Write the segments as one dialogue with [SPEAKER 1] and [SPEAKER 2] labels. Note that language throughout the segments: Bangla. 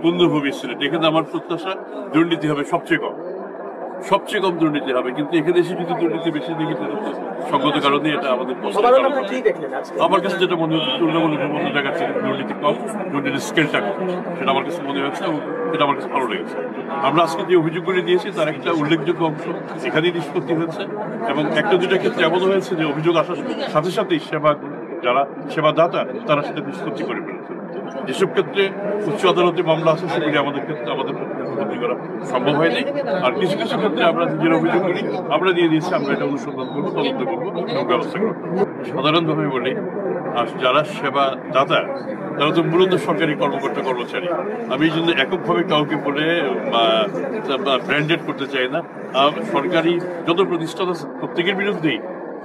[SPEAKER 1] পুণ্যভূমি সিলেট, এখানে আমার প্রত্যাশা দুর্নীতি হবে সবচেয়ে কম দুর্নীতি হবে, কিন্তু এখানে এসে যদি দুর্নীতি বেশি দেখি সঙ্গত কারণে এটা আমাদের আমার কাছে যেটা মনে হচ্ছে তুলনামূলক অন্য জায়গার থেকে দুর্নীতি কম, দুর্নীতির স্কেলটা কম, সেটা আমার কাছে মনে হচ্ছে এবং এটা আমার কাছে ভালো লেগেছে। আমরা আজকে যে অভিযোগগুলি দিয়েছি তার একটা উল্লেখযোগ্য অংশ এখানেই নিষ্পত্তি হয়েছে এবং একটা দুটা ক্ষেত্রে এমন হয়েছে যে অভিযোগ আসার সাথে সাথেই যারা সেবাদাতা তারা সেটা নিষ্পত্তি করে ফেলেছে। যেসব ক্ষেত্রে উচ্চ আদালতে মামলা আছে সেগুলি আমাদের ক্ষেত্রে আমাদের নিষ্পত্তি করা সম্ভব হয়নি, আর কিছু কিছু ক্ষেত্রে আমরা নিজের অভিযোগ করি, আমরা দিয়ে দিয়েছি, আমরা এটা অনুসন্ধান করবো, তদন্ত করবো এবং ব্যবস্থা করবো। সাধারণভাবে বলি, আর যারা সেবাদাতা তারা তো মূলত সরকারি কর্মকর্তা কর্মচারী। আমি এই জন্য এককভাবে কাউকে বলে বা ব্র্যান্ডেড করতে চাই না। সরকারি যত প্রতিষ্ঠান আছে প্রত্যেকের বিরুদ্ধেই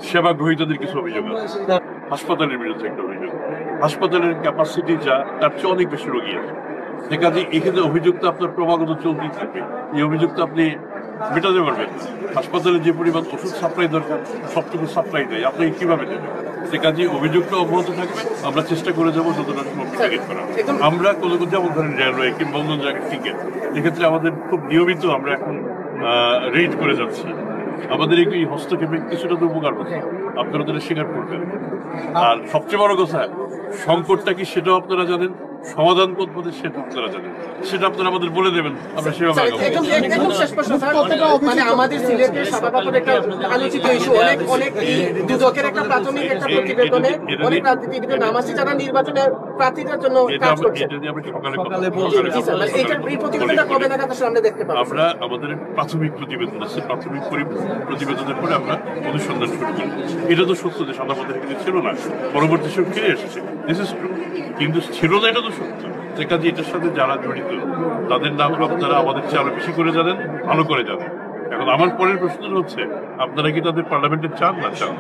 [SPEAKER 1] সেবা গ্রহীতাদের কিছু অভিযোগ আছে। হাসপাতালের বিরুদ্ধে একটা অভিযোগ, হাসপাতালের ক্যাপাসিটি যা তার চেয়ে অনেক বেশি রোগী আছে। কাজে এখানে অভিযোগটা আপনার ক্রমাগত চলতেই থাকবে, এই অভিযোগটা আপনি মেটাতে পারবেন। হাসপাতালে যে পরিমাণ ওষুধ সাপ্লাই দরকার সবটুকু সাপ্লাই দেয়, আপনি কিভাবে দেবেন? সে কাজে অভিযোগটা অব্যাহত থাকবে। আমরা চেষ্টা করে যাবো যতটা সম্ভব টার্গেট করা। আমরা কোনো যেমন ধরেন রেলওয়ে কিংবা অন্য জায়গায় টিকিট, এক্ষেত্রে আমাদের খুব নিয়মিত আমরা এখন রেড করে যাচ্ছি। আমাদের এই হস্তক্ষেপে কিছুটা তো উপকার করছে, আপনারা তারা স্বীকার করবেন। আর সবচেয়ে বড় কথা, সংকটটা কি সেটাও আপনারা জানেন, সমাধান পদ্ধতি সেটা আপনারা জানেন, সেটা আপনারা আমাদের বলে দেবেন, আমরা সেভাবে
[SPEAKER 2] আমাদের সিলেটের সভাপতির একটা আলোচিত ইস্যু, অনেক দুদকের একটা প্রাথমিক একটা প্রতিবেদনে অনেক রাজনীতিবিদ নাম আছে যারা নির্বাচনের প্রার্থীদের জন্য কাজ করছে। এই প্রতিবেদনটা কবে নাগাদ আমরা দেখতে পাবো?
[SPEAKER 1] আমরা আমাদের প্রাথমিক প্রতিবেদন আছে, প্রাথমিক প্রতিবেদনের পরে আমরা অনুসন্ধান শুরু করি। এটা তো সত্য যে আমাদের এখানে ছিল না, পরবর্তী সব ফিরে এসেছে, কিন্তু ছিল না, এটা তো সত্য। যে কাজে এটার সাথে যারা জড়িত তাদের নামগুলো আপনারা আমাদের চেয়ে আরো বেশি করে জানেন, ভালো করে জানেন। এখন আমার পরের প্রশ্ন হচ্ছে, আপনারা কি তাদের পার্লামেন্টে চান না চান?